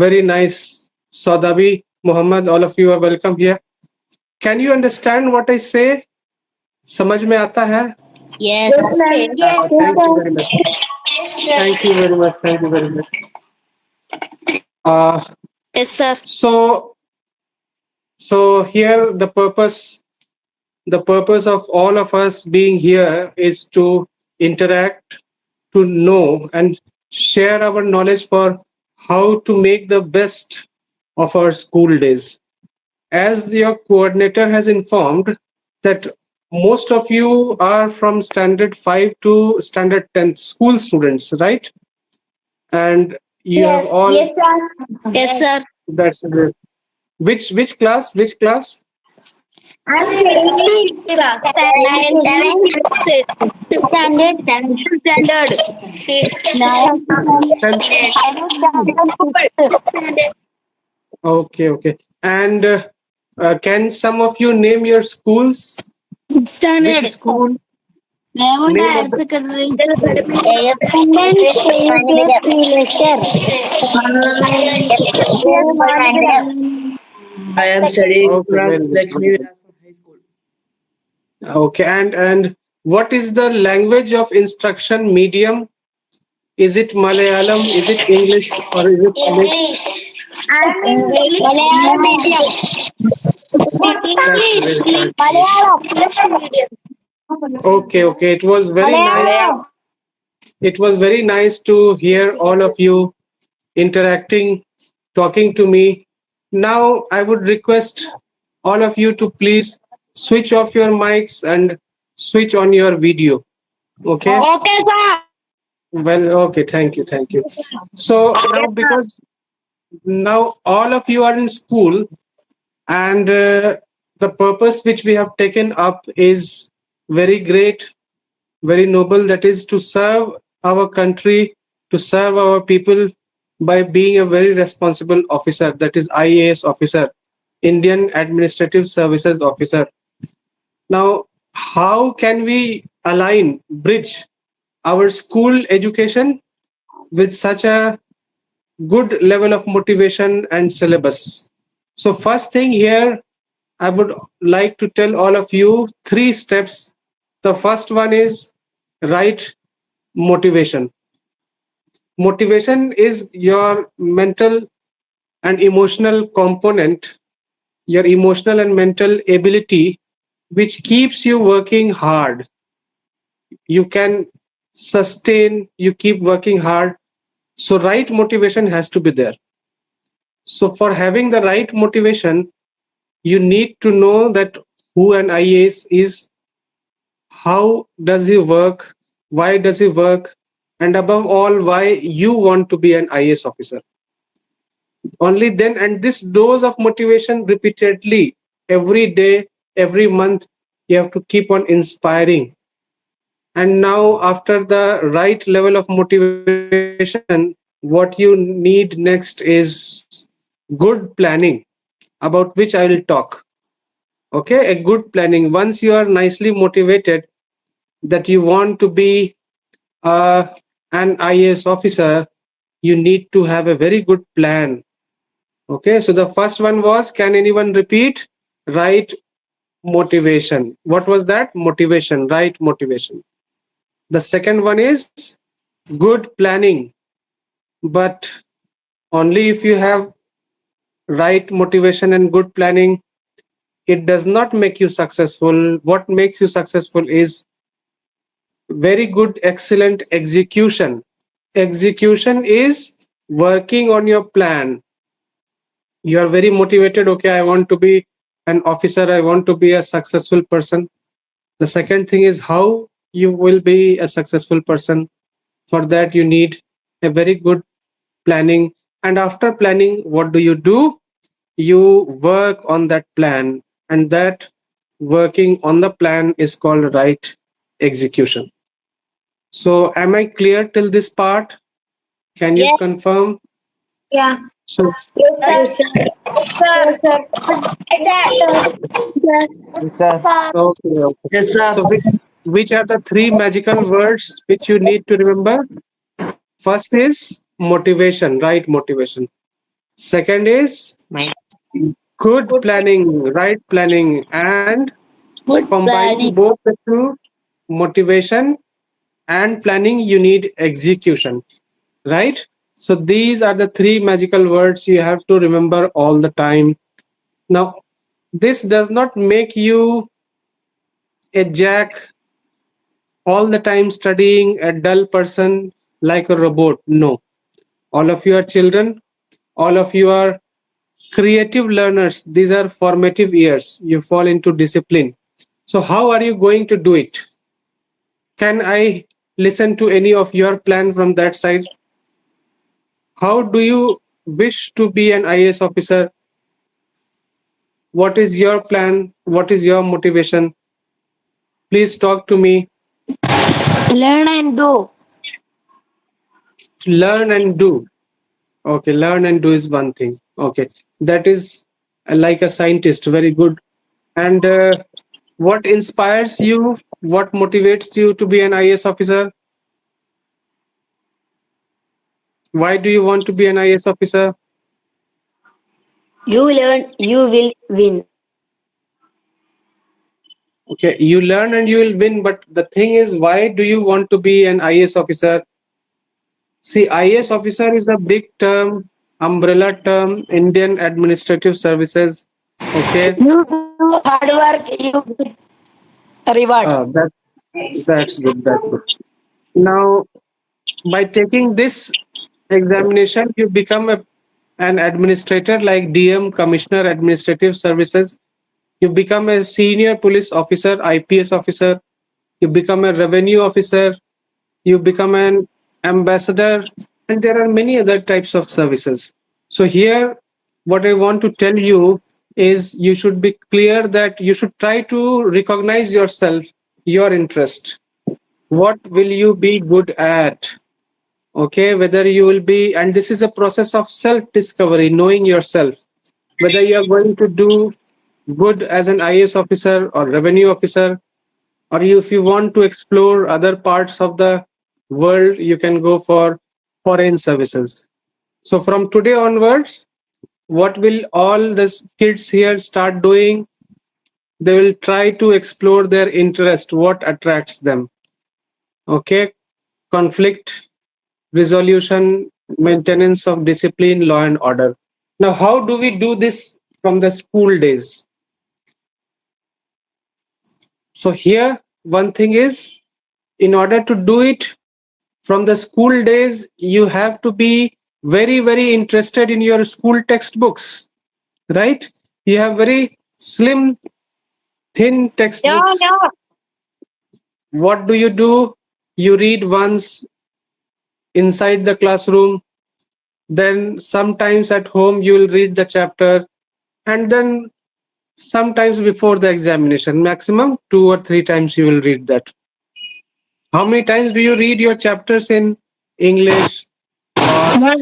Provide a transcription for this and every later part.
Very nice. Saudabi, Muhammad, all of you are welcome here. Can you understand what I say? समझ में आता है? Yes. Thank you very much. Thank you very much. Thank you very much. Uh, Yes, sir. so here the purpose of all of us being here is to interact, to know and share our knowledge for how to make the best of our school days. As your coordinator has informed that most of you are from standard 5 to standard 10 school students, right? And you have all Yes, sir. Yes, sir. that's great. Which class? Which class? I'm in class. Standard. Okay. And can some of you name your schools? Standard. Which school? Name Name higher of the- secondary. I am studying Okay, very from good. Lakshmi Vilasan High School. Okay, and what is the language of instruction medium? Is it Malayalam? Is it English? Or is it mixed? Malayalam medium. That's very nice. Okay. It was very nice. It was very nice to hear all of you interacting, talking to me. Now I would request all of you to please switch off your mics and switch on your video. Okay. Okay, sir. Well, okay. Thank you. So now, because now all of you are in school, and the purpose which we have taken up is very great, very noble, that is to serve our country, to serve our people by being a very responsible officer, that is IAS officer, Indian Administrative Services officer. Now, how can we bridge our school education with such a good level of motivation and syllabus? So first thing here, I would like to tell all of you 3 steps. The first one is right motivation. Motivation is your mental and emotional component, your emotional and mental ability, which keeps you working hard. You can sustain, you keep working hard. So right motivation has to be there. So for having the right motivation, you need to know that who an IAS is, how does he work, why does he work, and above all, why you want to be an IAS officer. Only then, and this dose of motivation repeatedly, every day, every month, you have to keep on inspiring. And now, after the right level of motivation, what you need next is good planning, about which I will talk. Okay, a good planning. Once you are nicely motivated that you want to be an IAS officer, you need to have a very good plan. Okay, so the first one was, can anyone repeat? Right motivation. What was that? Motivation, right motivation. The second one is good planning. But only if you have right motivation and good planning, it does not make you successful. What makes you successful is very good, excellent execution. Execution is working on your plan. You are very motivated. Okay, I want to be an officer. I want to be a successful person. The second thing is how you will be a successful person. For that, you need a very good planning. And after planning, what do? You work on that plan. And that working on the plan is called right execution. So am I clear till this part? Can you Yes. confirm? Yeah. So, Yes, sir. okay. Yes, sir. So which are the 3 magical words which you need to remember? First is motivation, right motivation. Second is good planning, right planning, and Good combining planning. both the two, motivation and planning, you need execution, right? So these are the three magical words you have to remember all the time. Now, this does not make you a jack all the time studying, a dull person like a robot. No, all of you are children, all of you are creative learners. These are formative years. You fall into discipline. So, how are you going to do it? Can I listen to any of your plan from that side? How do you wish to be an IAS officer? What is your plan? What is your motivation? Please talk to me. Learn and do. Learn and do. Okay, learn and do is one thing. Okay, that is like a scientist. Very good. And what inspires you? What motivates you to be an IAS officer? Why do you want to be an IAS officer? You learn, you will win. Okay, you learn and you will win. But the thing is, why do you want to be an IAS officer? See, IAS officer is a big term, umbrella term, Indian Administrative Services. Okay, You do hard work, you get reward. that that's good. That's good. Now, by taking this examination, you become an administrator like DM, Commissioner, Administrative Services. You become a senior police officer, IPS officer. You become a revenue officer. You become an ambassador, and there are many other types of services. So here, what I want to tell you is you should be clear that you should try to recognize yourself, your interest. What will you be good at? Okay, whether you will be, and this is a process of self discovery, knowing yourself, whether you are going to do good as an IAS officer or revenue officer, or you, if you want to explore other parts of the world, you can go for foreign services. So from today onwards, what will all these kids here start doing? They will try to explore their interest, what attracts them. Okay, conflict resolution, maintenance of discipline, law and order. Now, how do we do this from the school days? So here, one thing is, in order to do it from the school days, you have to be very, very interested in your school textbooks, right? You have very slim, thin No, textbooks. no. What do? You read once inside the classroom, then sometimes at home you will read the chapter, and then sometimes before the examination, maximum 2 or 3 times you will read that. How many times do you read your chapters in English or One,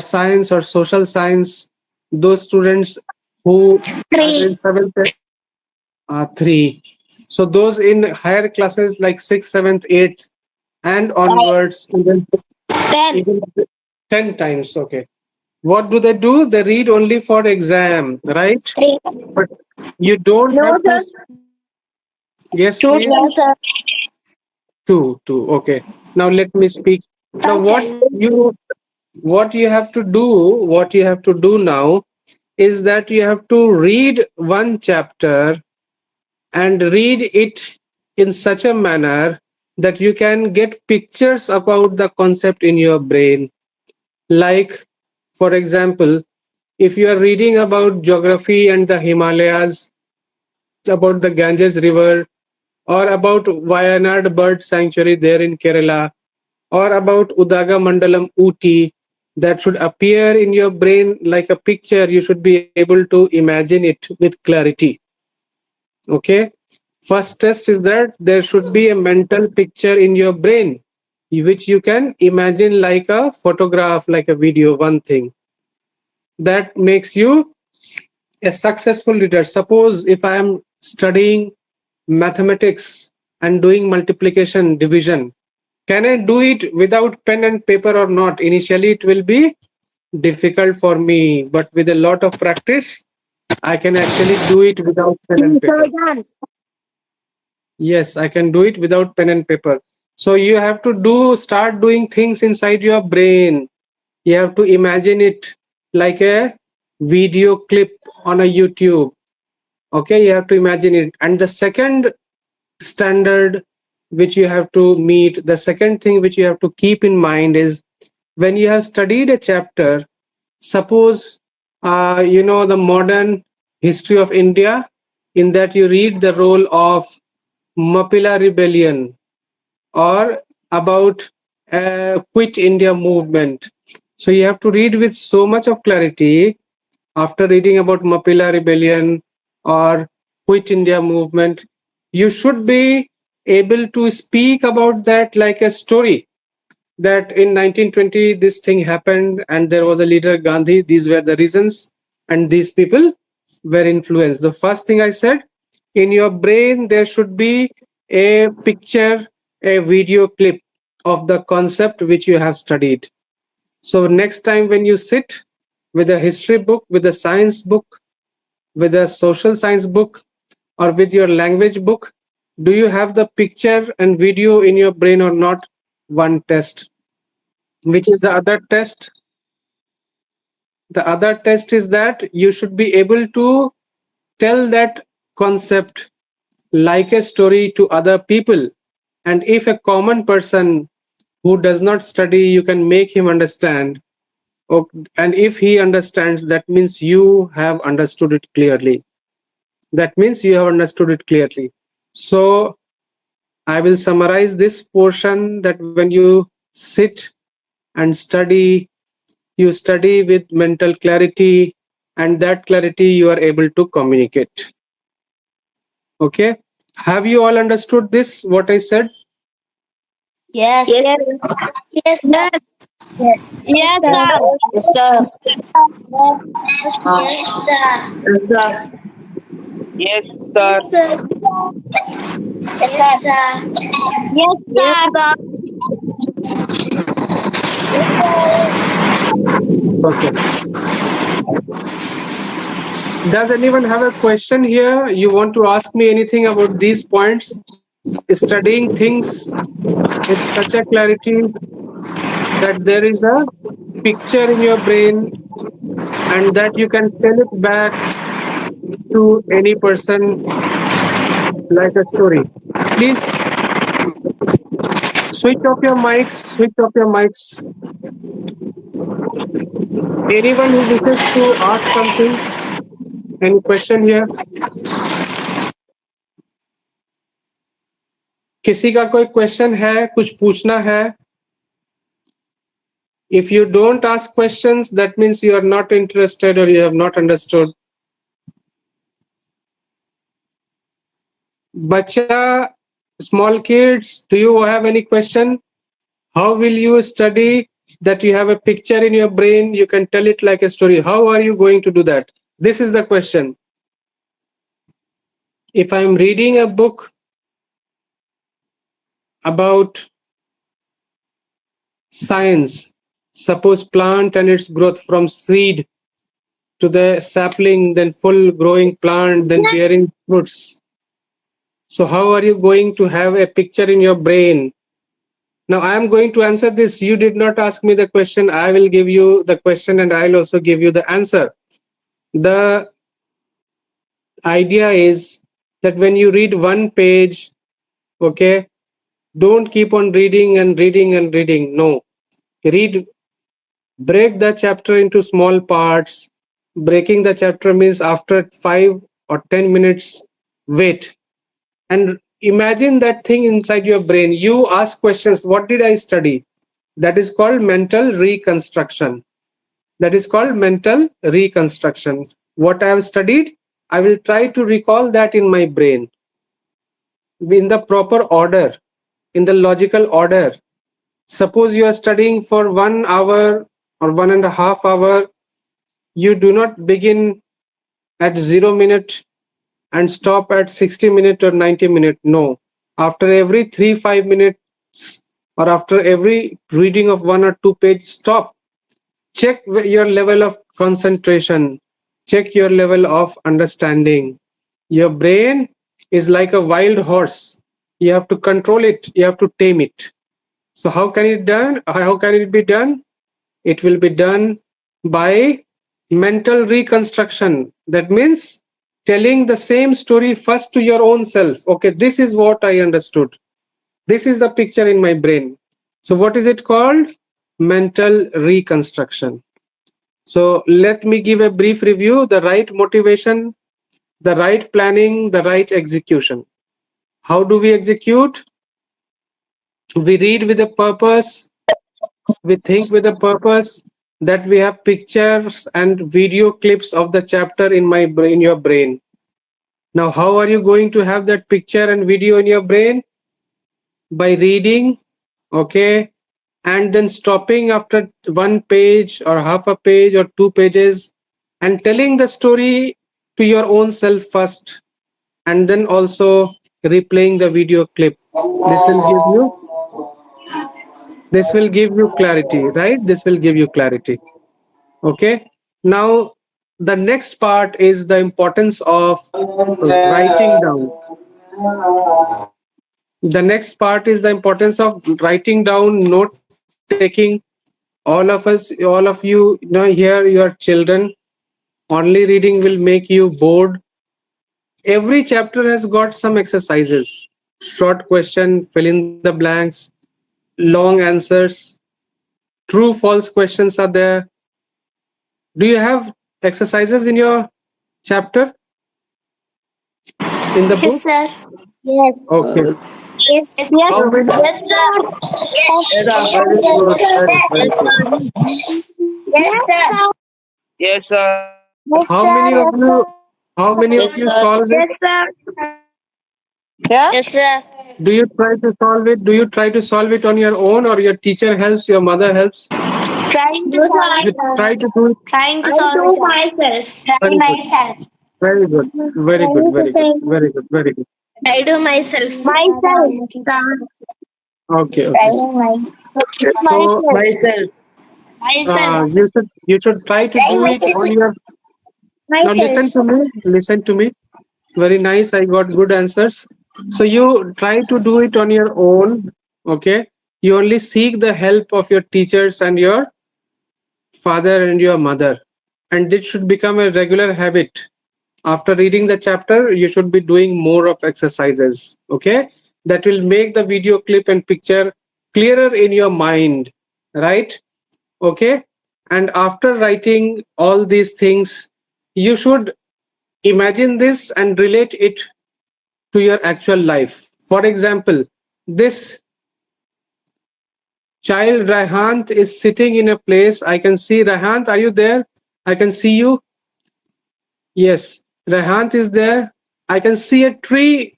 science or social science? Those students who are three, in seventh, three. So those in higher classes like sixth, seventh, eighth, and five, onwards, ten. even 10 times. Okay. What do? They read only for exam, right? Three. But you don't No, have to. sir. Yes, Two, please. yes, sir. Two. Okay. Now let me speak. Now Five, ten. what you have to do now is that you have to read one chapter and read it in such a manner that you can get pictures about the concept in your brain. Like, for example, if you are reading about geography and the Himalayas, about the Ganges River, or about Wayanad Bird Sanctuary there in Kerala, or about Udaga Mandalam Uti, that should appear in your brain like a picture. You should be able to imagine it with clarity. Okay. First test is that there should be a mental picture in your brain, which you can imagine like a photograph, like a video, one thing. That makes you a successful reader. Suppose if I am studying mathematics and doing multiplication, division, can I do it without pen and paper or not? Initially, it will be difficult for me, but with a lot of practice, I can actually do it without pen and paper. Yes, I can do it without pen and paper. So you have to start doing things inside your brain. You have to imagine it like a video clip on a YouTube. Okay, you have to imagine it. And the second standard which you have to meet, the second thing which you have to keep in mind is when you have studied a chapter, suppose the modern history of India, in that you read the role of Mapila rebellion or about quit India movement. So you have to read with so much of clarity. After reading about Mapila rebellion or quit India movement, you should be able to speak about that like a story, that in 1920 this thing happened and there was a leader Gandhi, these were the reasons, and these people were influenced. The first thing I said, in your brain there should be a picture, a video clip of the concept which you have studied. So next time when you sit with a history book, with a science book, with a social science book, or with your language book, do you have the picture and video in your brain or not? One test. Which is the other test? The other test is that you should be able to tell that concept like a story to other people. And if a common person who does not study, you can make him understand. And if he understands, that means you have understood it clearly. That means you have understood it clearly. So I will summarize this portion, that when you sit and study, you study with mental clarity, and that clarity you are able to communicate. Okay. Have you all understood this, what I said? Yes. Yes. Yes. Yes. Yes. Yes, sir. Yes, sir. Yes, sir. Yes, sir. Yes, sir. Yes, sir. Yes, sir. Yes, sir. Okay. Does anyone have a question here? You want to ask me anything about these points? Studying things with such a clarity that there is a picture in your brain and that you can tell it back to any person like a story. Please switch off your mics. Switch off your mics. Anyone who wishes to ask something? Any question here? किसी का कोई question है, कुछ पूछना है? If you don't ask questions, that means you are not interested or you have not understood. Bacha, small kids, do you have any question? How will you study that you have a picture in your brain, you can tell it like a story? How are you going to do that? This is the question. If I'm reading a book about science, suppose plant and its growth from seed to the sapling, then full growing plant, then bearing fruits. So how are you going to have a picture in your brain? Now I am going to answer this. You did not ask me the question. I will give you the question and I'll also give you the answer. The idea is that when you read one page, okay, don't keep on reading and reading and reading. No, break the chapter into small parts. Breaking the chapter means after 5 or 10 minutes, wait and imagine that thing inside your brain. You ask questions. What did I study? That is called mental reconstruction. That is called mental reconstruction. What I have studied, I will try to recall that in my brain in the proper order, in the logical order. Suppose you are studying for 1 hour or 1.5 hours. You do not begin at 0 minute and stop at 60 minutes or 90 minutes. No. After every 3-5 minutes or after every reading of 1 or 2 pages, stop Check your level of concentration. Check your level of understanding. Your brain is like a wild horse. You have to control it. You have to tame it. So how can it done? How can it be done? It will be done by mental reconstruction. That means telling the same story first to your own self. Okay, this is what I understood. This is the picture in my brain. So what is it called? Mental reconstruction. So let me give a brief review. The right motivation, the right planning, the right execution. How do we execute? We read with a purpose, we think with a purpose, that we have pictures and video clips of the chapter in my brain, in your brain. Now, how are you going to have that picture and video in your brain? By reading, okay, and then stopping after one page or half a page or 2 pages and telling the story to your own self first, and then also replaying the video clip. This will give you clarity, right? This will give you clarity. Okay. Now, the next part is the importance of writing down. The next part is the importance of writing down, note taking. All of you know, here your children, only reading will make you bored. Every chapter has got some exercises, short question, fill in the blanks, long answers, true false questions are there. Do you have exercises in your chapter in the book? Yes, sir. Yes. Okay. Yes. Yes. How many? Yes, sir. Yes, sir. Very good. Very Yes, good. sir. Yes, sir. Yes, sir. How many of you? How many of Yes, you sir. solve it? Yes, sir. Yeah. Yes, sir. Do you try to solve it? Do you try to solve it on your own, or your teacher helps? Your mother helps? Trying to solve You it. try to do it. Trying to solve it myself. Trying Very good. myself. Very good. Very good. Trying to Very good. solve Very good. Very good. I do myself. Myself. Okay. Okay. Trying So Myself. myself. you should try to do it on your. Now listen to Myself. me. Listen to me. Very nice. I got good answers. So you try to do it on your own. Okay. You only seek the help of your teachers and your father and your mother. And this should become a regular habit. After reading the chapter, you should be doing more of exercises. Okay. That will make the video clip and picture clearer in your mind. Right. Okay. And after writing all these things, you should imagine this and relate it to your actual life. For example, this child Rahant is sitting in a place. I can see Rahant. Are you there? I can see you. Yes, Rahant is there. I can see a tree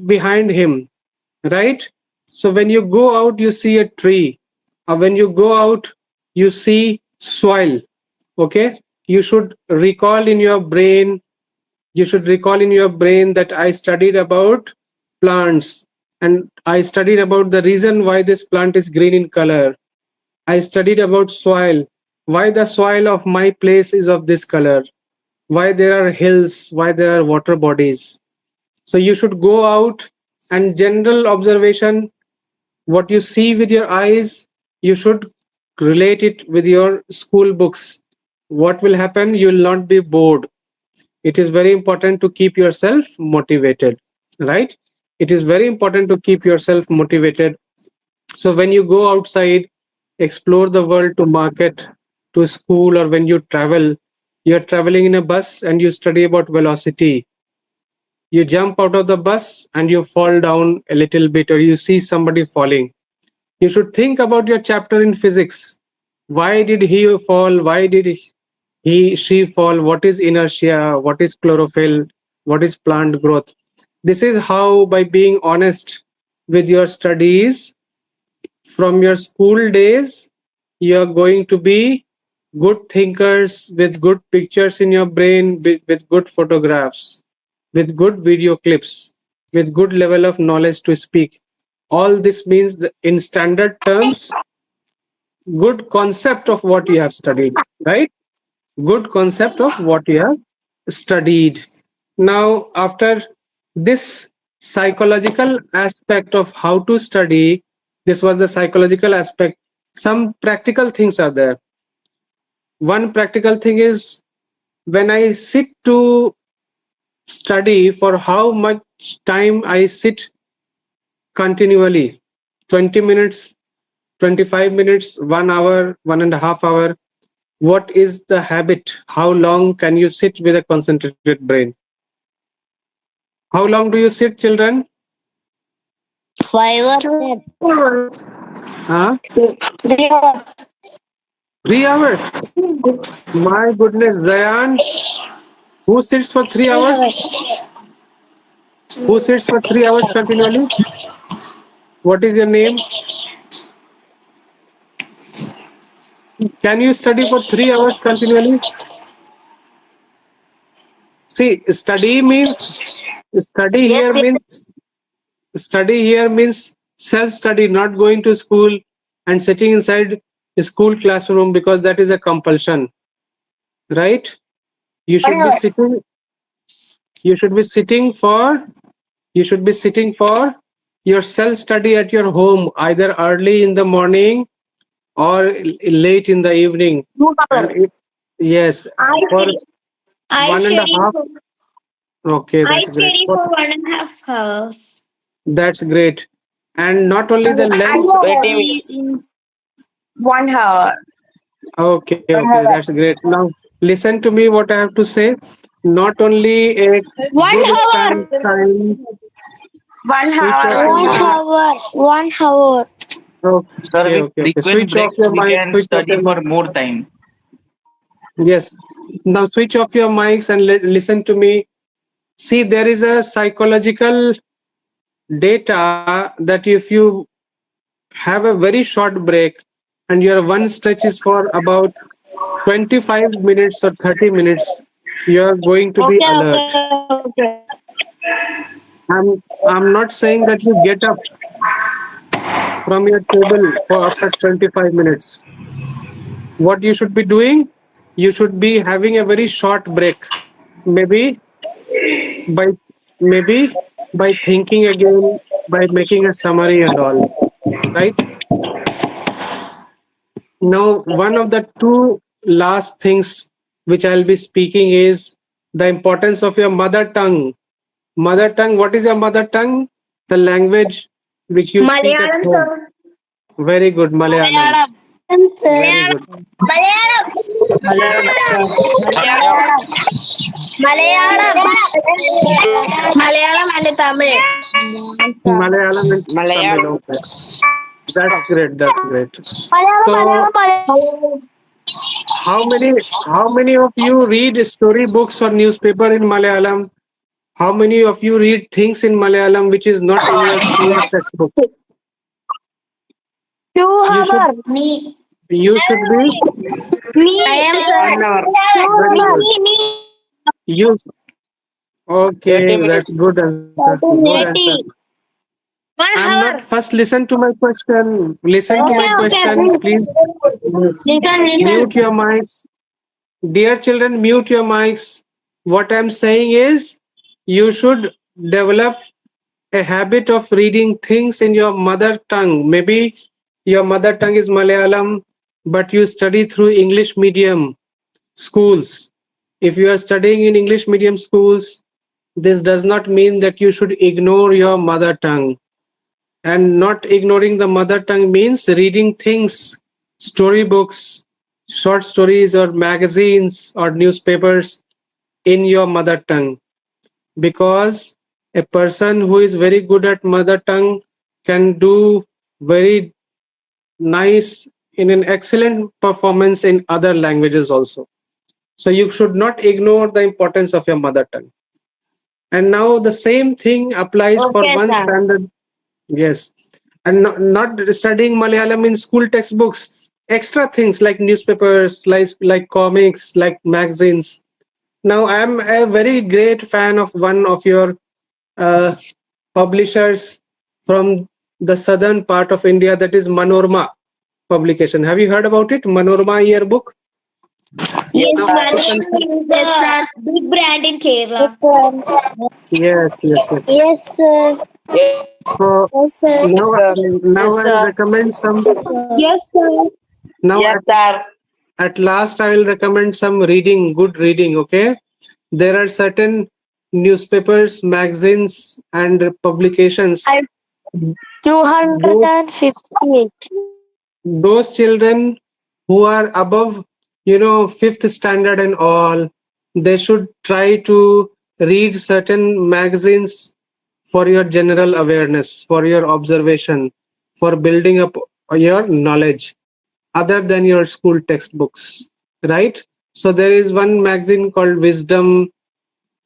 behind him, right? So when you go out, you see a tree. Or when you go out, you see soil. Okay. You should recall in your brain that I studied about plants, and I studied about the reason why this plant is green in color. I studied about soil, why the soil of my place is of this color, why there are hills, why there are water bodies. So you should go out and general observation, what you see with your eyes, you should relate it with your school books. What will happen? You will not be bored. It is very important to keep yourself motivated, right? It is very important to keep yourself motivated. So when you go outside, explore the world, to market, to school, or when you travel, you're traveling in a bus and you study about velocity. You jump out of the bus and you fall down a little bit, or you see somebody falling. You should think about your chapter in physics. Why did he fall? Why did she fall? What is inertia? What is chlorophyll? What is plant growth? This is how, by being honest with your studies from your school days, you are going to be good thinkers with good pictures in your brain, with good photographs, with good video clips, with good level of knowledge to speak. All this means that in standard terms, good concept of what you have studied, right? Good concept of what you have studied. Now, after this psychological aspect of how to study, this was the psychological aspect. Some practical things are there. One practical thing is when I sit to study, for how much time I sit continually, 20 minutes, 25 minutes, 1 hour, 1.5 hour. What is the habit? How long can you sit with a concentrated brain? How long do you sit, children? 5 or 10. Huh? 3 hours. 3 hours. My goodness, Zayan, who sits for 3 hours? Who sits for 3 hours continually? What is your name? Can you study for 3 hours continually? See, study Yes, here yes. means study here means self-study, not going to school and sitting inside a school classroom, because that is a compulsion, right? You should be Whatever. sitting. You should be sitting for. You should be sitting for your self-study at your home, either early in the morning or late in the evening. 2 hours. And yes, I for study. I one and a study half. for Okay, I that's great. study for 1.5 hours. That's great. And not only the I length. study in 1 hour. Okay, okay, that's great. Now, listen to me what I have to say. Not only a One good hour. stand time, One switch hour. off your One mic. hour. 1 hour. Sir, Okay, with okay, okay. frequent Switch off breaks, your we mic, can switch off study your for mic. more time. Yes. Now, switch off your mics and listen to me. See, there is a psychological data that if you have a very short break and your one stretch is for about 25 minutes or 30 minutes, you are going to be Okay, alert. okay, okay. I'm not saying that you get up from your table for after 25 minutes. What you should be doing, you should be having a very short break. Maybe by maybe by thinking again, by making a summary and all, right? Now, one of the two last things which I'll be speaking is the importance of your mother tongue. Mother tongue, what is your mother tongue? The language which you speak at Malayalam, home. sir. Very good, Malayalam. Malayalam. Very good. Malayalam. Malayalam, sir. Malayalam. Malayalam. Malayalam and Tamil. Malayalam and Tamil. Malayalam. Okay. That's great. That's great. Malayalam, So, Malayalam. how many of you read storybooks or newspaper in Malayalam? How many of you read things in Malayalam which is not in your school textbook? 2 You should hours. Me. you should be Me. I am sir. 1 hour. 2 very hours. good. Me. You 30 okay? That's minutes. good answer. Good answer. 30. 1 I'm hour. not first. Listen to my question. Listen to my Okay, okay. question, please. Listen. Mute your mics. Dear children, mute your mics. What I'm saying is, you should develop a habit of reading things in your mother tongue. Maybe your mother tongue is Malayalam, but you study through English medium schools. If you are studying in English medium schools, this does not mean that you should ignore your mother tongue. And not ignoring the mother tongue means reading things, storybooks, short stories, or magazines or newspapers in your mother tongue. Because a person who is very good at mother tongue can do very nice in an excellent performance in other languages also. So you should not ignore the importance of your mother tongue. And now the same thing applies for Okay, one sir. standard. Yes. And not studying Malayalam in school textbooks. Extra things like newspapers, like comics, like magazines. Now, I am a very great fan of one of your uh, publishers from the southern part of India, that is Manorama. publication. Have you heard about it? Manorama yearbook. Yes, Yes, Manoj is sir. a big brand in Kerala. Yes, sir. Yes, yes, yes. Yes, sir. So Yes, sir. now, now Yes, I'll sir. recommend some. Yes, sir. Now Yes, sir. at last, I will recommend some reading, good reading. Okay, there are certain newspapers, magazines, and publications. I 258. Those children who are above fifth standard and all, they should try to read certain magazines for your general awareness, for your observation, for building up your knowledge other than your school textbooks, right? So there is one magazine called Wisdom.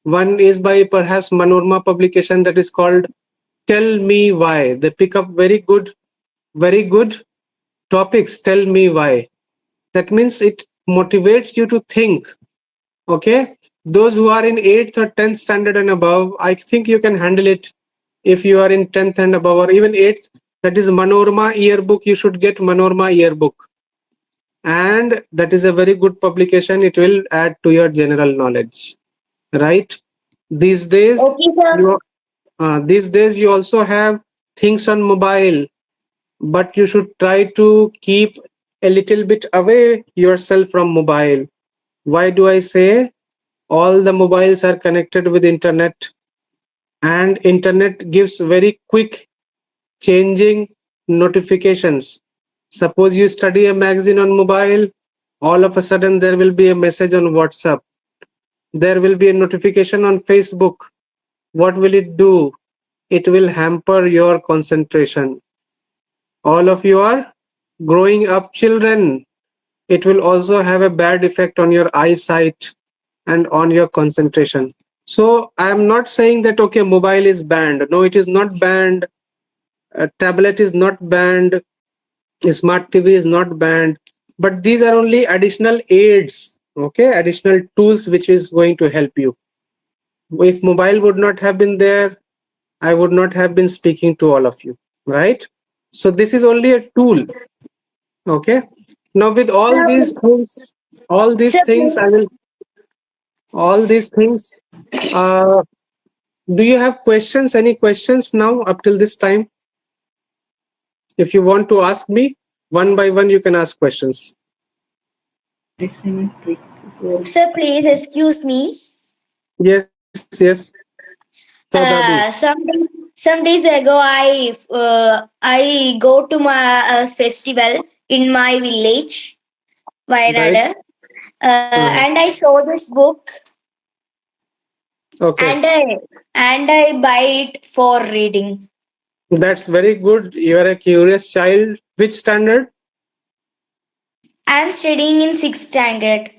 One is by perhaps Manorma publication, that is called Tell Me Why. They pick up very good topics. Tell me why. That means it motivates you to think. Okay, those who are in 8th or 10th standard and above, I think you can handle it. If you are in 10th and above, or even 8th, that is Manorama yearbook. You should get Manorama yearbook, and that is a very good publication. It will add to your general knowledge, right? These days Okay, sir. you also have things on mobile, but you should try to keep a little bit away yourself from mobile. Why do I say? All the mobiles are connected with internet, and internet gives very quick changing notifications. Suppose you study a magazine on mobile, all of a sudden there will be a message on WhatsApp, there will be a notification on Facebook. What will it do? It will hamper your concentration. All of you are growing up children. It will also have a bad effect on your eyesight and on your concentration. So I am not saying that okay, mobile is banned. No, it is not banned. A tablet is not banned. A smart TV is not banned. But these are only additional aids, okay, additional tools which is going to help you. If mobile would not have been there, I would not have been speaking to all of you, right? So this is only a tool. Okay. Now with all Sir, these things, all these sir, things, I will all these things. Uh, do you have questions? Any questions now up till this time? If you want to ask me one by one, you can ask questions. Listening trick. sir, please excuse me. Yes, yes. Sodabi. Some days ago, I go to my festival in my village, Right. Wayanad, Uh, and I saw this book, okay. and I buy it for reading. That's very good. You are a curious child. Which standard? I'm studying in sixth standard.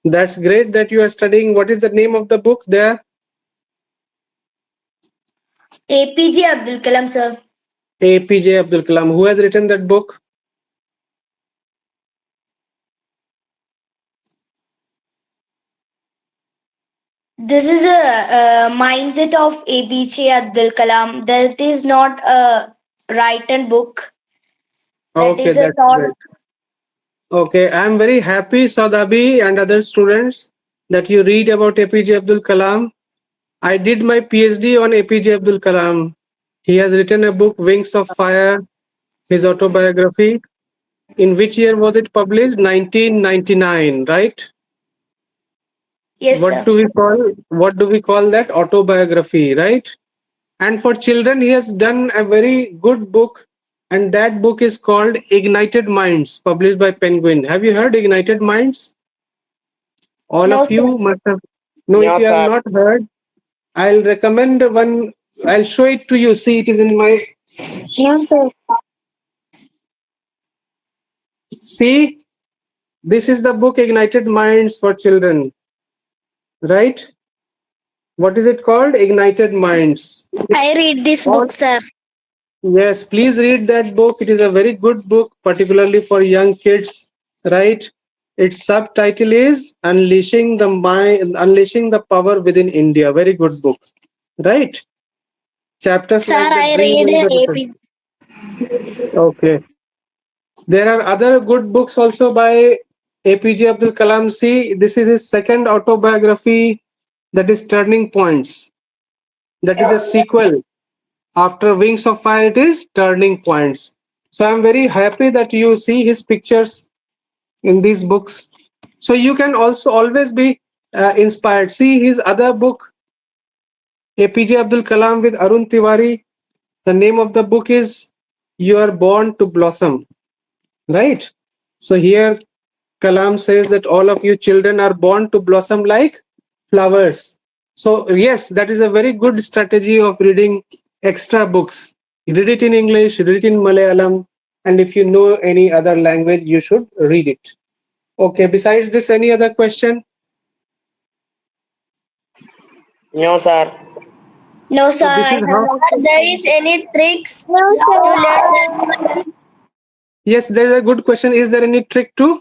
That's great that you are studying. What is the name of the book there? APJ Abdul Kalam, sir. APJ Abdul Kalam. Who has written that book? This is a mindset of APJ Abdul Kalam. That is not a written book. That Okay, is a that's thought. great. Okay, I am very happy, Saudabi and other students, that you read about APJ Abdul Kalam. I did my PhD on APJ Abdul Kalam. He has written a book, Wings of Fire, his autobiography. In which year was it published? 1999, right? Yes, What sir. do we call that? Autobiography, right? And for children, he has done a very good book, and that book is called Ignited Minds, published by Penguin. Have you heard Ignited Minds? All No, of sir. you must have. No, if No, you have sir. not heard, I'll recommend one. I'll show it to you. See, it is in my. No, sir. See, this is the book Ignited Minds for children, right? What is it called? Ignited Minds. I read this All, book, sir. yes, please read that book. It is a very good book, particularly for young kids, right? Its subtitle is Unleashing the Mind, Unleashing the Power Within India. Very good book, right? Chapters Sir, like the I dream read and the AP. okay. There are other good books also by APJ Abdul Kalam. See, this is his second autobiography, that is Turning Points. That is a sequel. After Wings of Fire, it is Turning Points. So I'm very happy that you see his pictures in these books. So you can also always be inspired. See his other book, APJ Abdul Kalam with Arun Tiwari. The name of the book is You Are Born to Blossom. Right? So here Kalam says that all of you children are born to blossom like flowers. So yes, that is a very good strategy of reading extra books. Read it in English, read it in Malayalam, and if you know any other language, you should read it. Okay, besides this, any other question? No, sir. No, sir. So this is how, There is any trick to learn yes, there is a good question. Is there any trick to?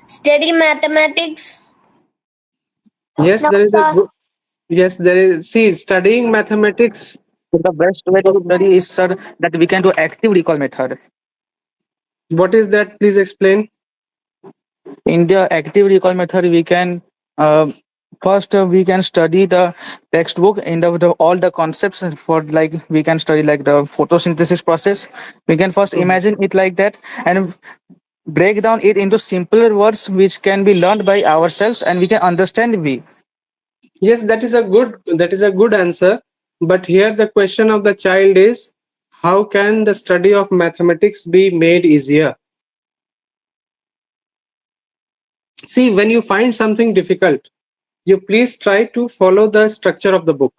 study mathematics? Yes, there is a good, yes, there is. See, studying mathematics. The best way to study is, sir, that we can do active recall method. What is that? Please explain. In the active recall method, we can first we can study the textbook in the all the concepts for, like we can study like the photosynthesis process. We can first imagine it like that and break down it into simpler words which can be learned by ourselves and we can understand we. Yes, that is a good answer. But here the question of the child is, how can the study of mathematics be made easier? See, when you find something difficult, you please try to follow the structure of the book.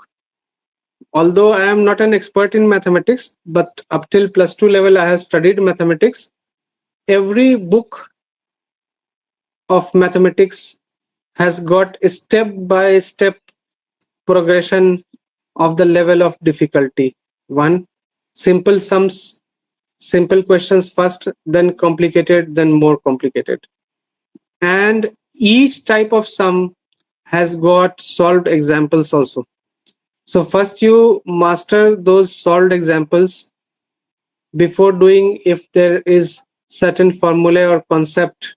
Although I am not an expert in mathematics, but up till plus 2 level I have studied mathematics. Every book of mathematics has got a step by step progression of the level of difficulty. One, simple sums, simple questions first, then complicated, then more complicated. And each type of sum has got solved examples also. So first you master those solved examples before doing. If there is certain formula or concept,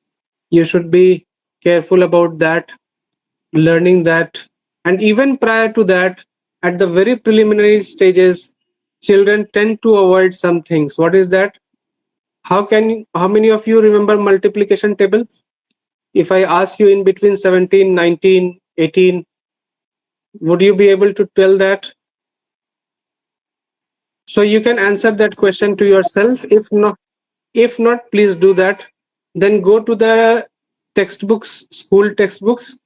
you should be careful about that, learning that. And even prior to that, at the very preliminary stages, children tend to avoid some things. What is that? How many of you remember multiplication table? If I ask you in between 17, 19, 18, would you be able to tell that? So you can answer that question to yourself. If not, please do that. Then go to the textbooks, school textbooks,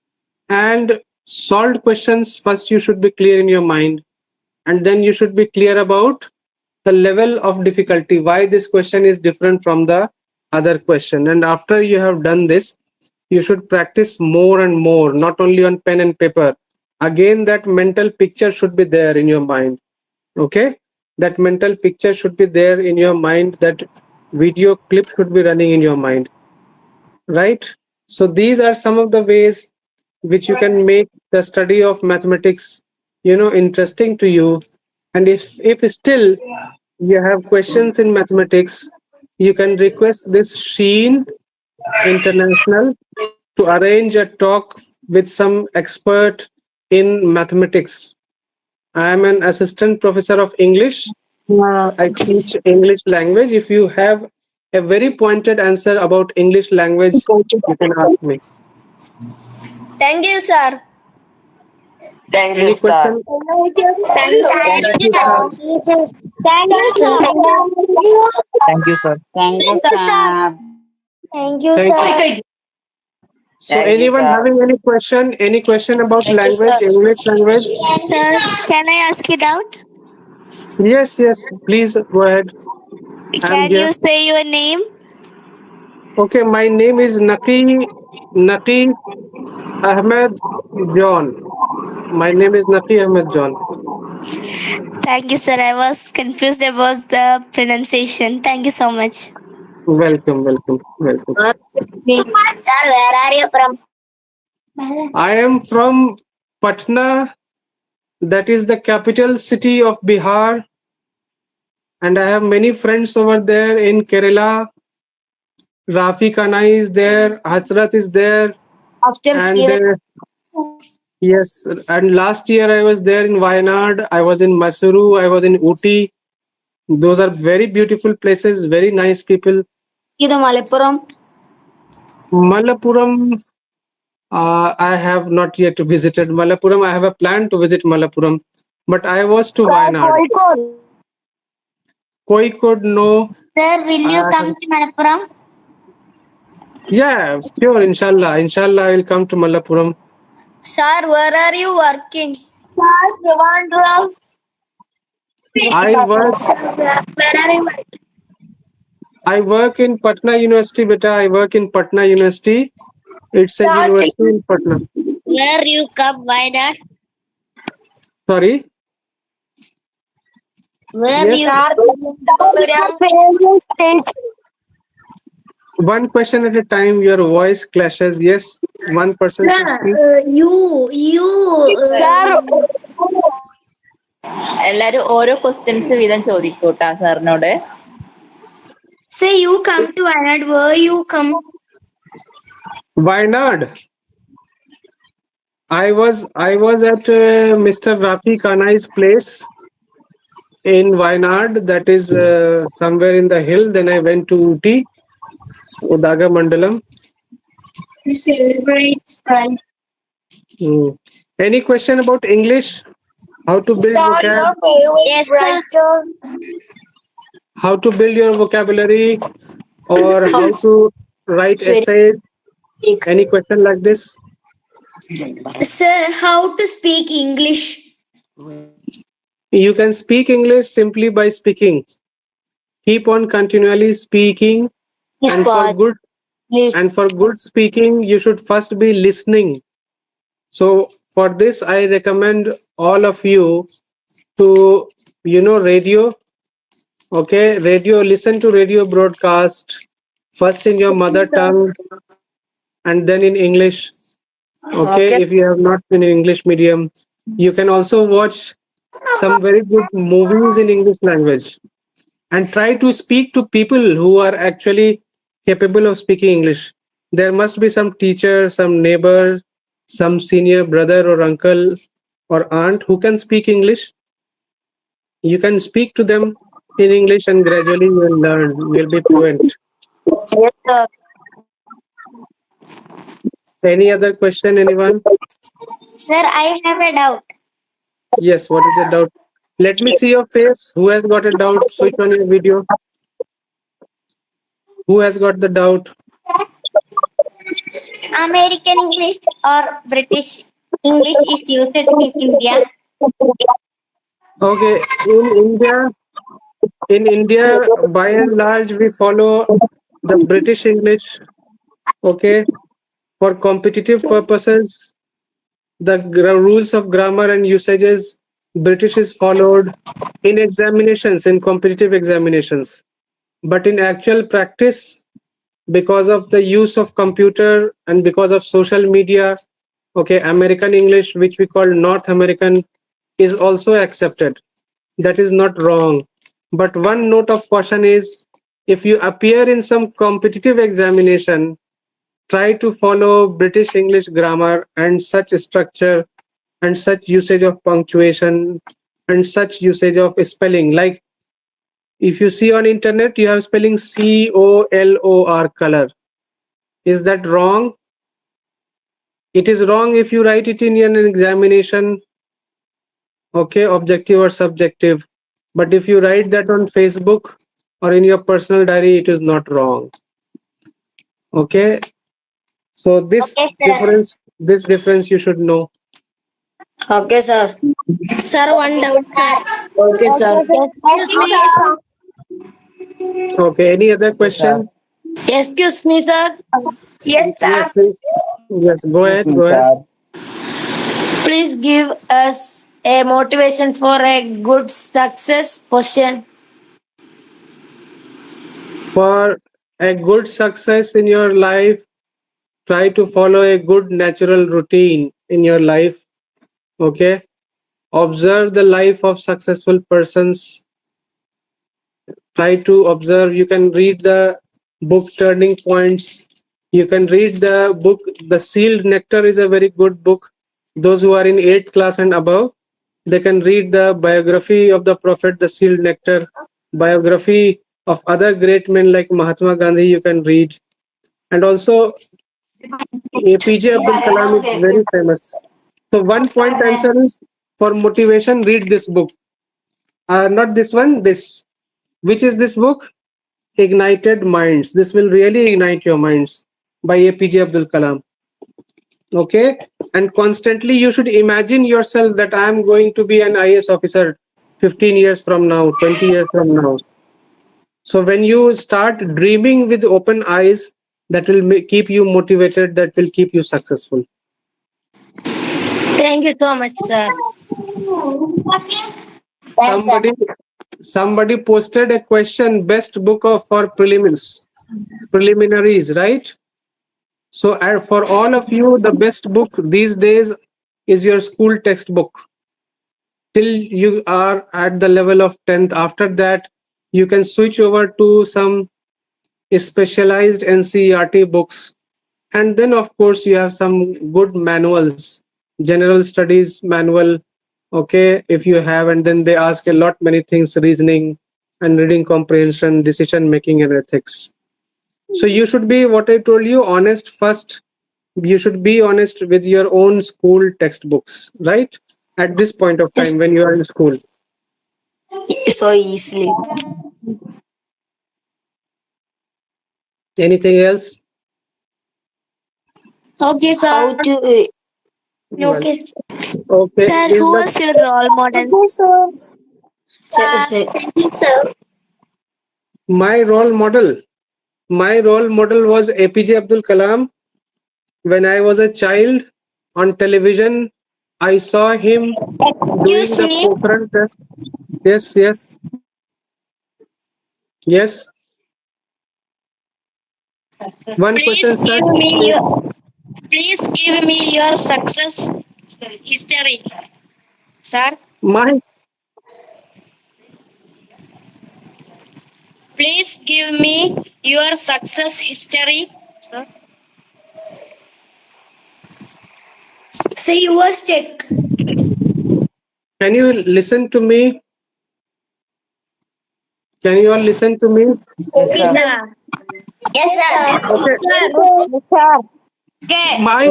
and solved questions. First, you should be clear in your mind, and then you should be clear about the level of difficulty, why this question is different from the other question. And after you have done this, you should practice more and more, not only on pen and paper. Again, that mental picture should be there in your mind. Okay, that mental picture should be there in your mind, that video clip should be running in your mind, right? So these are some of the ways which you can make the study of mathematics, interesting to you. And if still you have questions in mathematics, you can request this Sheen International to arrange a talk with some expert in mathematics. I am an assistant professor of English. I teach English language. If you have a very pointed answer about English language, you can ask me. Thank you, sir. Thank you, Any sir. question? Thank you, sir. Thank you, sir. Thank you, sir. Thank you, sir. Thank you, Thank sir. you. So Thank you, anyone sir. having any question? Any question about language, English language? Sir, can I ask you doubt? Yes, yes. Please go ahead. I'm Can here. you say your name? Okay, my name is Naki Ahmed John. My name is Naki Ahmed John. Thank you, sir. I was confused about the pronunciation. Thank you so much. Welcome, welcome, welcome. Sir, where are you from? I am from Patna, that is the capital city of Bihar, and I have many friends over there in Kerala. Rafi Kanai is there, Hasrat is there, After and yes, and last year I was there in Wayanad, I was in Masuru, I was in Uti. Those are very beautiful places, very nice people. ಇದು Malepuram. Malappuram, I have not yet visited Malappuram. I have a plan to visit Malappuram, but I was to Wayanad. Kozhikode, no. Sir, will you Uh, come to Malappuram? Yeah, sure, inshallah. Inshallah, I will come to Malappuram. Sir, where are you working? I work. I work in Patna University, beta. I work in Patna University. It's a university in Patna. Where you come? Why not? Sorry. Where Yes. One question at a time. Your voice clashes. Yes, one person should speak. Sir, എല്ലാരും ഓരോ questions വീതം ചോദിക്കൂട്ടാ സാറിനോട്. say you come to Wayanad. Where you come? Wayanad. I was at Mr. Rafi Kanai's place in Wayanad. That is somewhere in the hill. Then I went to Uti, Udaga Mandalam. We celebrate time. Any question about English? How to build Yes, sir. how to build your vocabulary, or how to write essays? Any question like this? Sir, how to speak English? You can speak English simply by speaking. Keep on continually speaking, and for good speaking, you should first be listening. So for this, I recommend all of you to, radio. Okay, radio, listen to radio broadcast first in your mother tongue and then in English. Okay, if you have not been in English medium, you can also watch some very good movies in English language, and try to speak to people who are actually capable of speaking English. There must be some teacher, some neighbor, some senior brother or uncle or aunt who can speak English. You can speak to them in English, and gradually you will learn. You will be fluent. Yes, sir. Any other question, anyone? Sir, I have a doubt. Yes, what is the doubt? Let me see your face. Who has got a doubt? Switch on your video. Who has got the doubt? American English or British English is used in India. Okay, in India, by and large, we follow the British English. Okay, for competitive purposes, the rules of grammar and usages, British is followed in examinations, in competitive examinations. But in actual practice, because of the use of computer and because of social media, okay, American English, which we call North American, is also accepted. That is not wrong. But one note of caution is, if you appear in some competitive examination, try to follow British English grammar and such structure and such usage of punctuation and such usage of spelling. Like if you see on internet, you have spelling COLOR, color. Is that wrong? It is wrong if you write it in an examination, okay, objective or subjective. But if you write that on Facebook or in your personal diary, it is not wrong. Okay, so this difference you should know. Okay, sir. Sir, one doubt, sir. Okay, sir. Okay, any other question? Excuse me, sir. Yes, sir. Yes, please. Yes, go ahead, go ahead. Please give us a motivation for a good success question. For a good success in your life, try to follow a good natural routine in your life. Okay, observe the life of successful persons. try to observe. You can read the book Turning Points. You can read the book The Sealed Nectar is a very good book. Those who are in 8th class and above, they can read the biography of the Prophet, The Sealed Nectar, biography of other great men like Mahatma Gandhi, you can read. And also APJ Abdul Kalam is very famous. So one point answer is for motivation, read this book. Not this one, this. Which is this book? Ignited Minds. This will really ignite your minds by APJ Abdul Kalam. Okay. And constantly you should imagine yourself that I am going to be an IAS officer 15 years from now, 20 years from now. So when you start dreaming with open eyes, that will keep you motivated, that will keep you successful. Thank you so much, sir. Somebody, somebody posted a question, best book for preliminaries, right? So for all of you, the best book these days is your school textbook. Till you are at the level of 10th. After that, you can switch over to some specialized NCERT books. And then, of course, you have some good manuals, general studies manual. Okay, if you have, and then they ask a lot many things, reasoning and reading comprehension, decision making, and ethics. So you should be, what I told you, honest first. You should be honest with your own school textbooks, right? At this point of time when you are in school. So easily. Anything else? Okay, sir. How to, Okay, sir. Okay. sir, Is who the- was your role model? Sir. my role model? My role model was APJ Abdul Kalam. When I was a child on television, I saw him doing Excuse the me. Pokhran test. Yes, yes, yes. One question, sir. Please give me your success history, sir. My Please give me your success history, sir. Say yours, check. can you listen to me? Can you all listen to me? Yes, sir. Yes, sir. Okay. Okay. My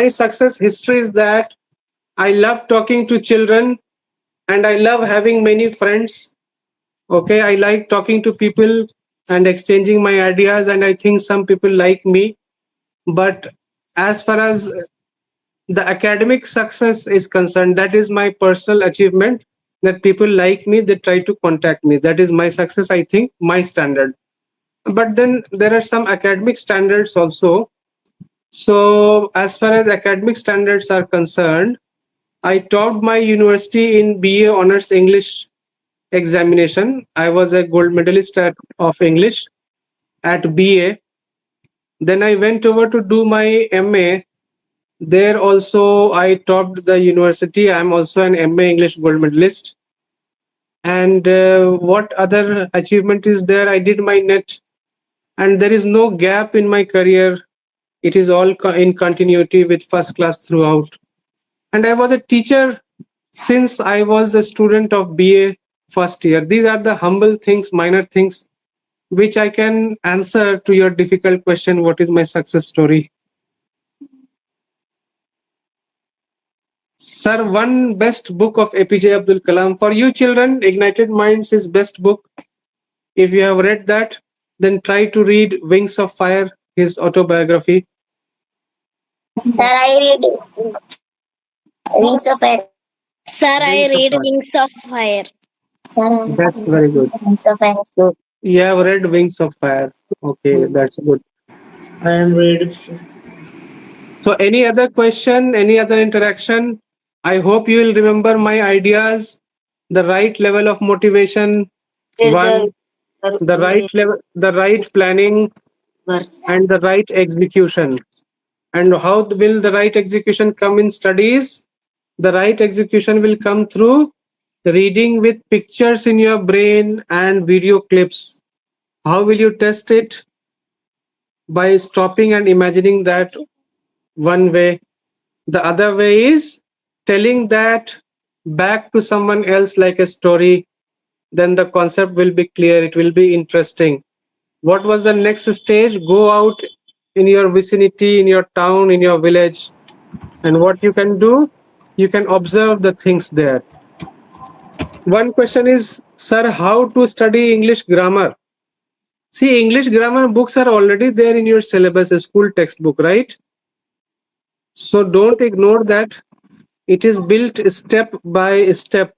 success history is that I love talking to children and I love having many friends. Okay, I like talking to people and exchanging my ideas, and I think some people like me. But as far as the academic success is concerned, that is my personal achievement, that people like me, they try to contact me. That is my success, I think, my standard. But then there are some academic standards also. So as far as academic standards are concerned, I topped my university in BA Honors English examination. I was a gold medalist of English at BA. Then I went over to do my MA. There also I topped the university. I'm also an MA English gold medalist. And what other achievement is there? I did my NET, and there is no gap in my career. It is all in continuity with first class throughout. And I was a teacher since I was a student of BA first year. These are the humble things, minor things, which I can answer to your difficult question, what is my success story? Sir, one best book of APJ Abdul Kalam. For you children, Ignited Minds is best book. If you have read that, then try to read Wings of Fire, his autobiography. Sir, I read Wings of Fire. Sir, I Wings of read Fire. Wings of Fire. Sir, That's very good. Wings of Fire. So you have read Wings of Fire. Okay, that's good. I am ready. So any other question, any other interaction? I hope you will remember my ideas, the right level of motivation, one, the right level, the right planning, and the right execution. And how will the right execution come in studies? The right execution will come through reading with pictures in your brain and video clips. How will you test it? By stopping and imagining that one way. The other way is telling that back to someone else like a story. Then the concept will be clear, it will be interesting. What was the next stage? Go out in your vicinity, in your town, in your village. And what you can do, you can observe the things there. One question is, sir, how to study English grammar? See, English grammar books are already there in your syllabus, a school textbook, right? So don't ignore that. It is built step by step.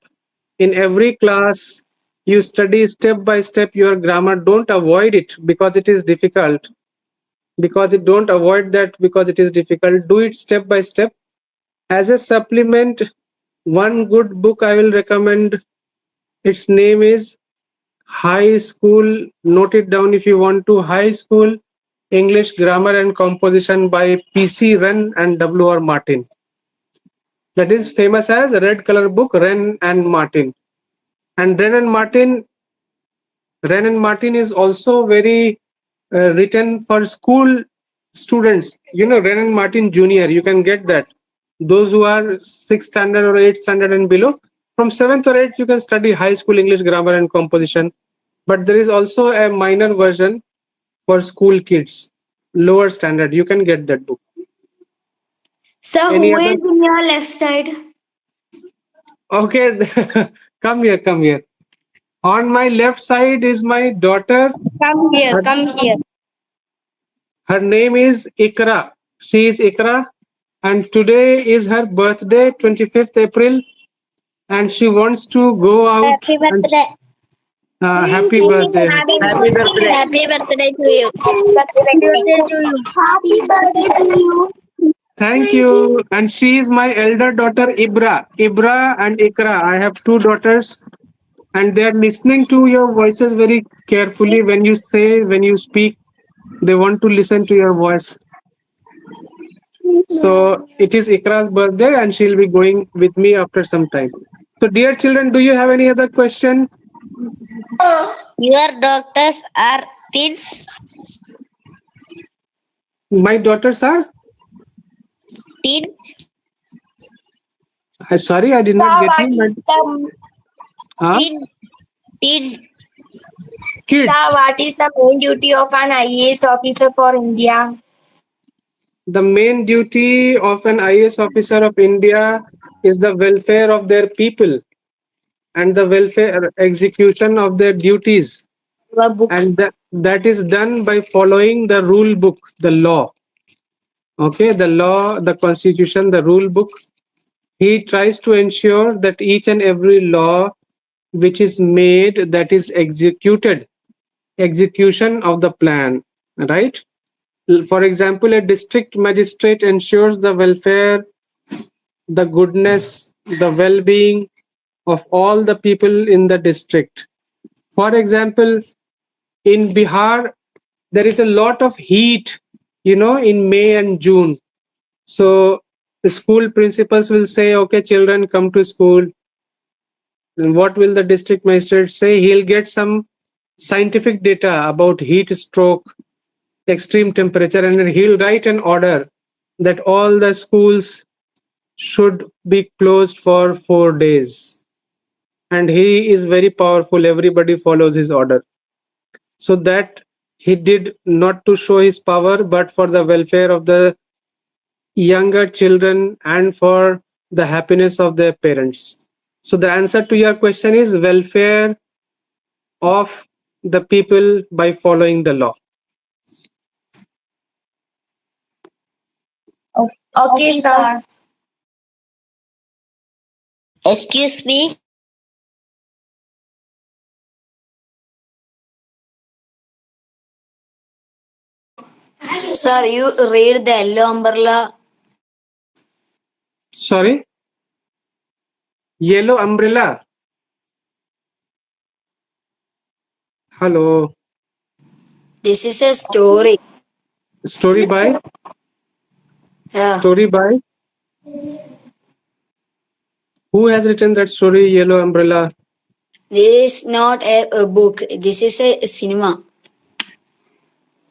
In every class, you study step by step your grammar. Don't avoid it because it is difficult. Don't avoid that because it is difficult. Do it step by step. As a supplement, one good book I will recommend. Its name is High School. Note it down if you want to. High School English Grammar and Composition by P.C. Wren and W.R. Martin. That is famous as red color book, Wren and Martin. And Wren and Martin is also very written for school students. You know, Wren and Martin Junior, you can get that. Those who are 6th standard or 8th standard and below, from 7th or 8th, you can study high school English grammar and composition. But there is also a minor version for school kids, lower standard. You can get that book. Sir, Any who other? is in your left side? Okay, come here, come here. On my left side is my daughter. Come here, Her, come here. her name is Ikra. She is Ikra, and today is her birthday, 25th April, and she wants to go out. Happy And birthday. happy birthday. Happy birthday. Happy birthday to you. Happy birthday to you. Happy birthday to you. Thank you. And she is my elder daughter, Ibra. Ibra and Ikra. I have two daughters, and they are listening to your voices very carefully when you say, when you speak. They want to listen to your voice. So it is Ikra's birthday, and she'll be going with me after some time. So, dear children, do you have any other question? Your daughters are kids. My daughters are? Kids. Sorry, I did not get you. Huh? Kids. Kids. Sir, what is the main duty of an IAS officer for India? The main duty of an IAS officer of India is the welfare of their people and the welfare execution of their duties. Your book. And that is done by following the rule book, the law. Okay, the law, the constitution, the rule book. He tries to ensure that each and every law which is made, that is executed, execution of the plan, right? For example, a district magistrate ensures the welfare, the goodness, the well-being of all the people in the district. For example, in Bihar, there is a lot of heat, in May and June. So the school principals will say, okay, children, come to school. And what will the district magistrate say? He'll get some scientific data about heat stroke, extreme temperature, and then he'll write an order that all the schools should be closed for 4 days. And he is very powerful. Everybody follows his order. So that he did not to show his power, but for the welfare of the younger children and for the happiness of their parents. So the answer to your question is welfare of the people by following the law. Okay, sir. Excuse me. Sir, you read the yellow umbrella. Sorry? Yellow umbrella. Hello. This is a story. Story by? Yeah. Story by? Who has written that story, Yellow Umbrella? This is not a book. This is a cinema.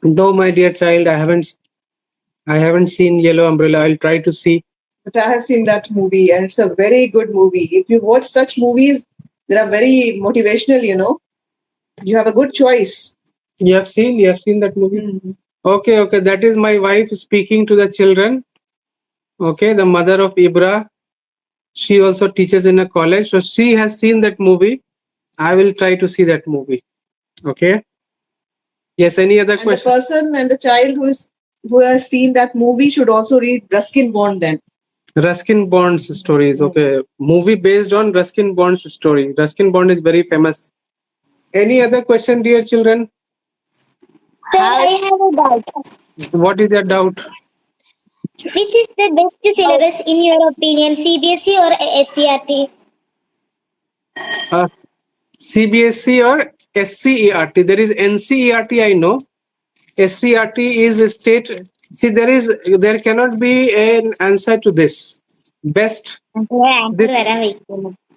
Though, my dear child, I haven't seen Yellow Umbrella. I'll try to see. But I have seen that movie, and it's a very good movie. If you watch such movies, they are very motivational. You have a good choice. You have seen that movie? Okay. That is my wife speaking to the children. Okay, the mother of Ibra. She also teaches in a college, so she has seen that movie. I will try to see that movie. Okay. Yes. Any other And the question? person and the child who has seen that movie should also read Ruskin Bond then. Ruskin Bond's stories. Okay, movie based on Ruskin Bond's story. Ruskin Bond is very famous. Any other question, dear children? Sir, I have a doubt. What is your doubt? Which is the best syllabus in your opinion, CBSE or SCRT? Uh, CBSE or SCERT? There is NCERT. I know. SCRT is a state. See, there cannot be an answer to this. Best.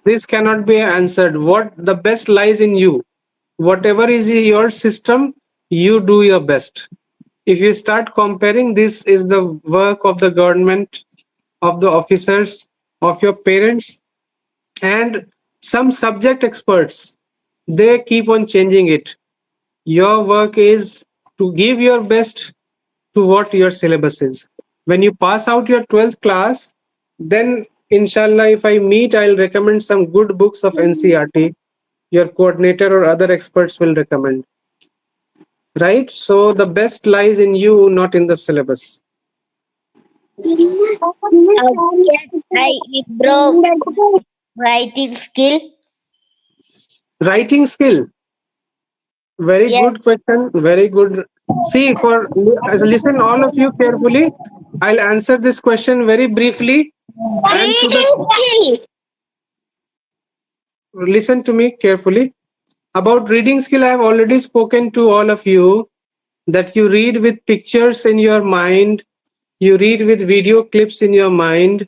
This cannot be answered. What the best lies in you. Whatever is your system, you do your best. If you start comparing, this is the work of the government, of the officers, of your parents, and some subject experts. They keep on changing it. Your work is to give your best to what your syllabus is. When you pass out your 12th class, then inshallah, if I meet, I'll recommend some good books of NCRT. Your coordinator or other experts will recommend. Right? So the best lies in you, not in the syllabus. I improve writing skill. Writing skill. Very Yes. good question. Very good. See, listen, all of you carefully. I'll answer this question very briefly. And listen to me carefully. About reading skill, I have already spoken to all of you that you read with pictures in your mind, you read with video clips in your mind,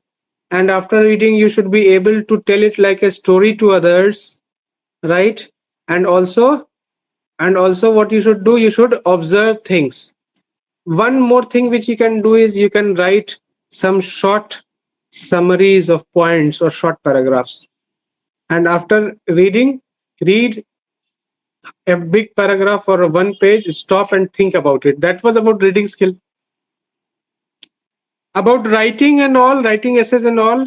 and after reading, you should be able to tell it like a story to others, right? And also, what you should do, you should observe things. One more thing which you can do is you can write some short summaries of points or short paragraphs. And after reading, read a big paragraph or a one page, stop and think about it. That was about reading skill. About writing and all, writing essays and all,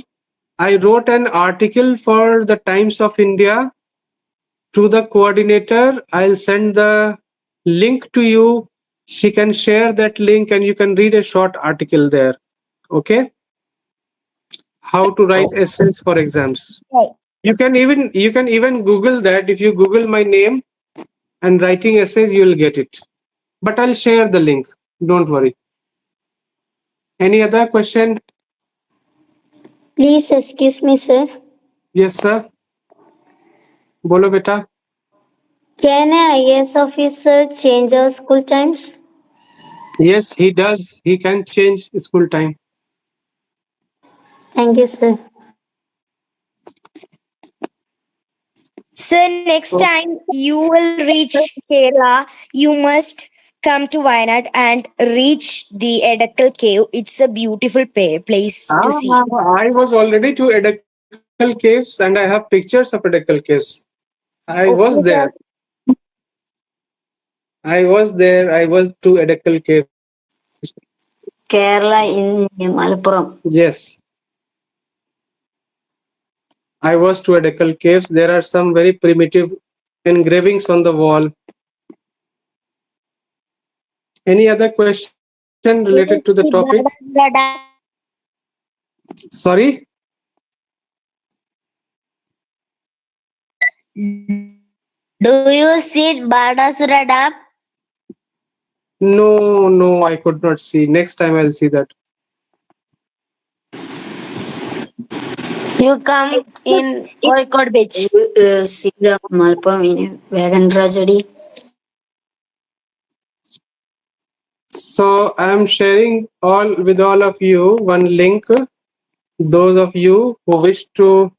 I wrote an article for the Times of India to the coordinator. I'll send the link to you. She can share that link and you can read a short article there. Okay? How to write essays for exams. You can even Google that. If you Google my name and writing essays, you'll get it. But I'll share the link. Don't worry. Any other question? Please excuse me, sir. Yes, sir. Bolo beta. Can a IAS officer change our school times? Yes, he does. He can change school time. Thank you, sir. Sir, next time you will reach Kerala, you must come to Wayanad and reach the Edakal cave. It's a beautiful place to see. I was already to Edakal caves and I have pictures of Edakal caves. I was Okay, there. sir. I was there. I was to Edakal caves. Kerala in Malappuram. Yes. I was to Edakal caves. There are some very primitive engravings on the wall. Any other question related to the topic? Sorry? Do you see Badasura Dam? No, I could not see. Next time I'll see that. You come in Kozhikode Beach. See the Malappuram in wagon tragedy. So I am sharing with all of you one link. Those of you who wish to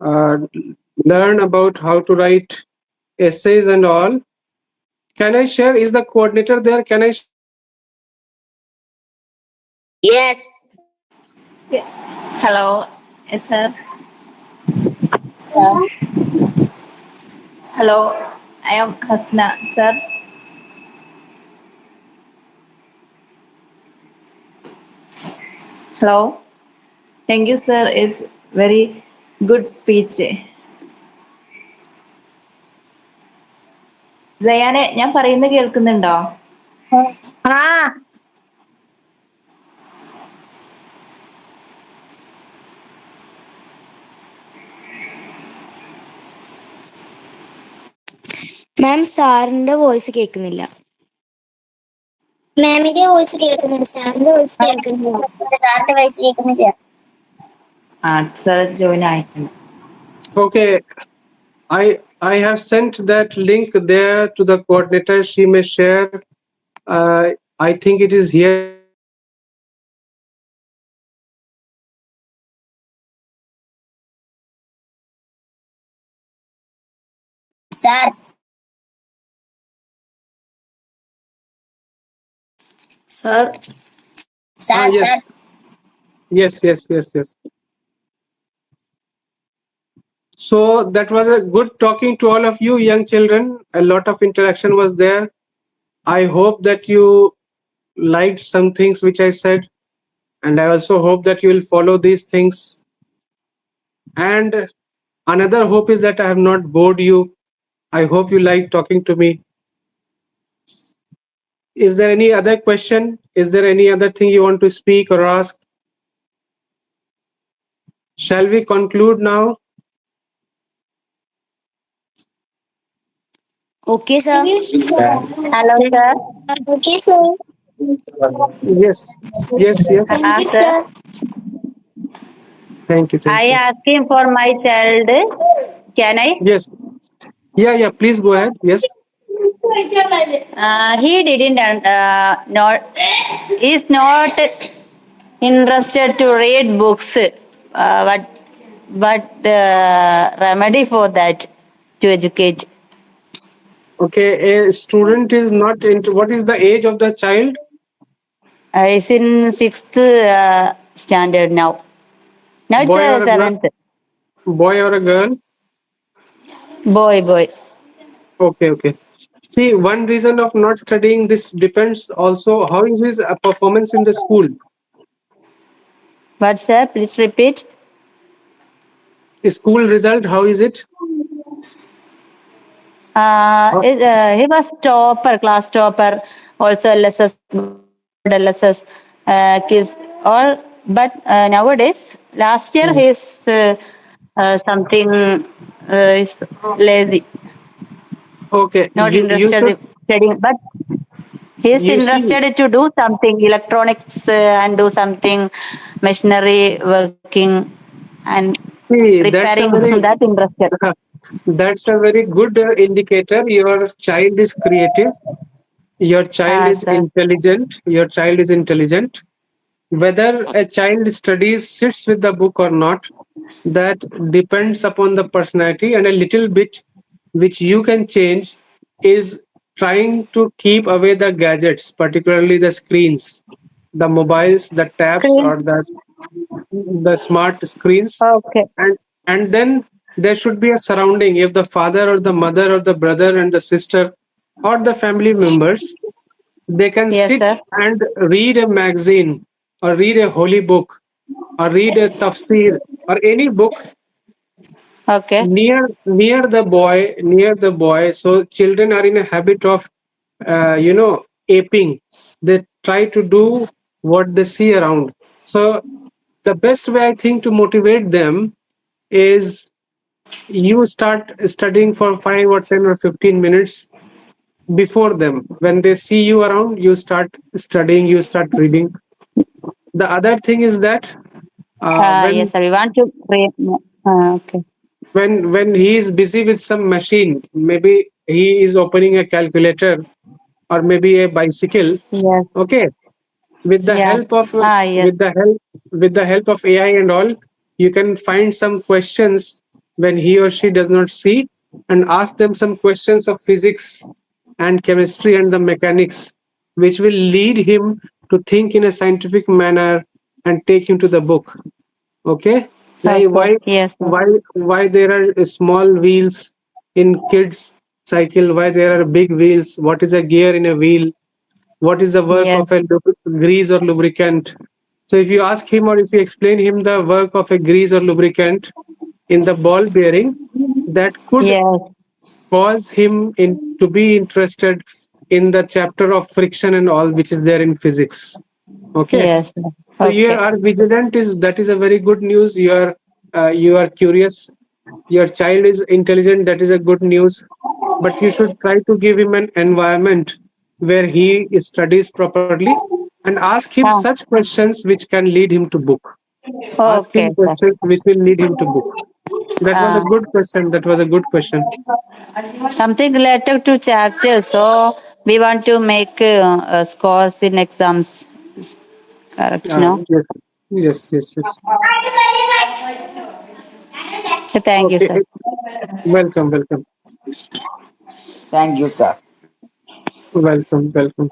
uh, learn about how to write essays and all. Can I share? Is the coordinator there? Can I share my screen? Yes. Hello, yes, sir. Hello, I am Hasna, sir. Hello. Thank you, sir. It's very good speech. ജയാനെ ഞാൻ പറയുന്നത് കേൾക്കുന്നുണ്ടോ? Ah. മാം സാറിന്റെ voice കേൾക്കുന്നില്ല. മാമിന്റെ voice കേൾക്കുന്നുണ്ട്, സാറിന്റെ voice കേൾക്കുന്നില്ല. സാറിന്റെ വോയിസ് കേൾക്കുന്നില്ല. ആ സർ ജോയിൻ ആയിട്ടുണ്ട്. Okay, I have sent that link there to the coordinator. She may share. I think it is here. Sir Sir, sir Yes, sir yes. So that was a good talking to all of you, young children. A lot of interaction was there. I hope that you liked some things which I said, and I also hope that you will follow these things. And another hope is that I have not bored you. I hope you like talking to me. Is there any other question? Is there any other thing you want to speak or ask? Shall we conclude now? Okay sir. Hello sir. Okay sir. Yes. Thank you, sir. Thank you. I asking for my child. Can I? Yes. Yeah. Please go ahead. Yes. He didn't. Not. Is not interested to read books. What the remedy for that to educate? Okay. A student is not into. What is the age of the child? Is in 6th standard now. Now it's Boy or a girl? 7th. Boy or a girl? Boy. Okay. See, one reason of not studying this depends also how is his performance in the school. What, sir? Please repeat. School result, how is it? He was topper, class topper, also LSS, LSS, kids, all. But nowadays, last year he's something is lazy, Okay. not You interested should in studying. But he's you see interested to do something electronics and do something machinery working and see that's a repairing. very That interested. that's a very good indicator. Your child is creative. Your child is Sir. intelligent. Your child is intelligent. Whether a child studies, sits with the book or not, that depends upon the personality, and a little bit which you can change is trying to keep away the gadgets, particularly the screens, the mobiles, the tabs, Screen. or the smart screens. Okay. And then there should be a surrounding. If the father or the mother or the brother and the sister or the family members, they can Yes, sit sir. and read a magazine or read a holy book or read a tafsir or any book Okay. near the boy. So children are in a habit of aping. They try to do what they see around. So the best way I think to motivate them is you start studying for 5 or 10 or 15 minutes before them. When they see you around, you start studying, you start reading. The other thing is that when Yes, sir. We want to create. Okay. when he is busy with some machine, maybe he is opening a calculator or maybe a bicycle. Yes. Okay, with the Yeah. help of Yes. with the help of AI and all, you can find some questions when he or she does not see, and ask them some questions of physics and chemistry and the mechanics, which will lead him to think in a scientific manner and take him to the book. Okay, like Okay. Yes, sir. why there are small wheels in kids cycle, why there are big wheels, what is a gear in a wheel, what is the work Yes. of a grease or lubricant. So if you ask him or if you explain him the work of a grease or lubricant in the ball bearing, that could Yes. cause him to be interested in the chapter of friction and all which is there in physics. Okay, Yes, sir. so you Okay. are vigilant, is that is a very good news. You are curious, your child is intelligent, that is a good news. But you should try to give him an environment where he studies properly, and ask him Ah, such questions which can lead him to book. Ask him okay, sir. questions which will lead him to book. That was a Ah, good question, that was a good question. something related to chapters. So we want to make scores in exams. Correct, no? Yes, yes, yes, yes. Thank you, Okay, sir. welcome, welcome, Thank you, sir. welcome, welcome.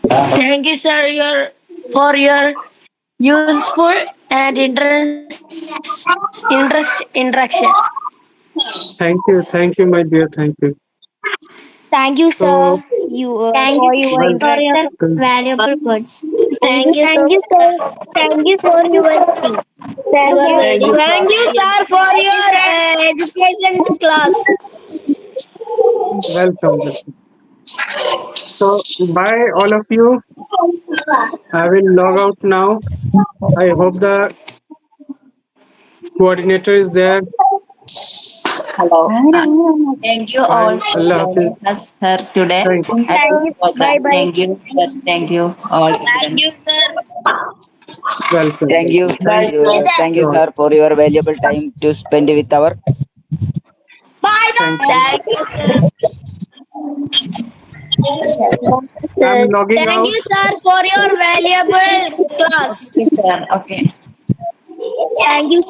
Thank you, sir, for your useful and interest interaction. Thank you, my dear, thank you. Thank you, So, sir, you Thank for you your welcome. for your interaction. valuable words. Thank you, Thank sir. you, sir. Thank you for your speech. You Thank are you. very Thank you, sir, for your education class. Welcome, welcome. So, bye, all of you. I will log out now. I hope the coordinator is there. Hello. Thank you all Bye. for Allah Hafiz. joining us here today Thank you. at Thank you. this Bye program. bye. Thank you, sir. Thank you, all students. Welcome, Thank you, welcome. Thank thank you, you all. sir, for your valuable time to spend with our. Thank you. I'm logging Thank out. you, sir, for your valuable class. Okay, sir. Okay. Thank you, sir.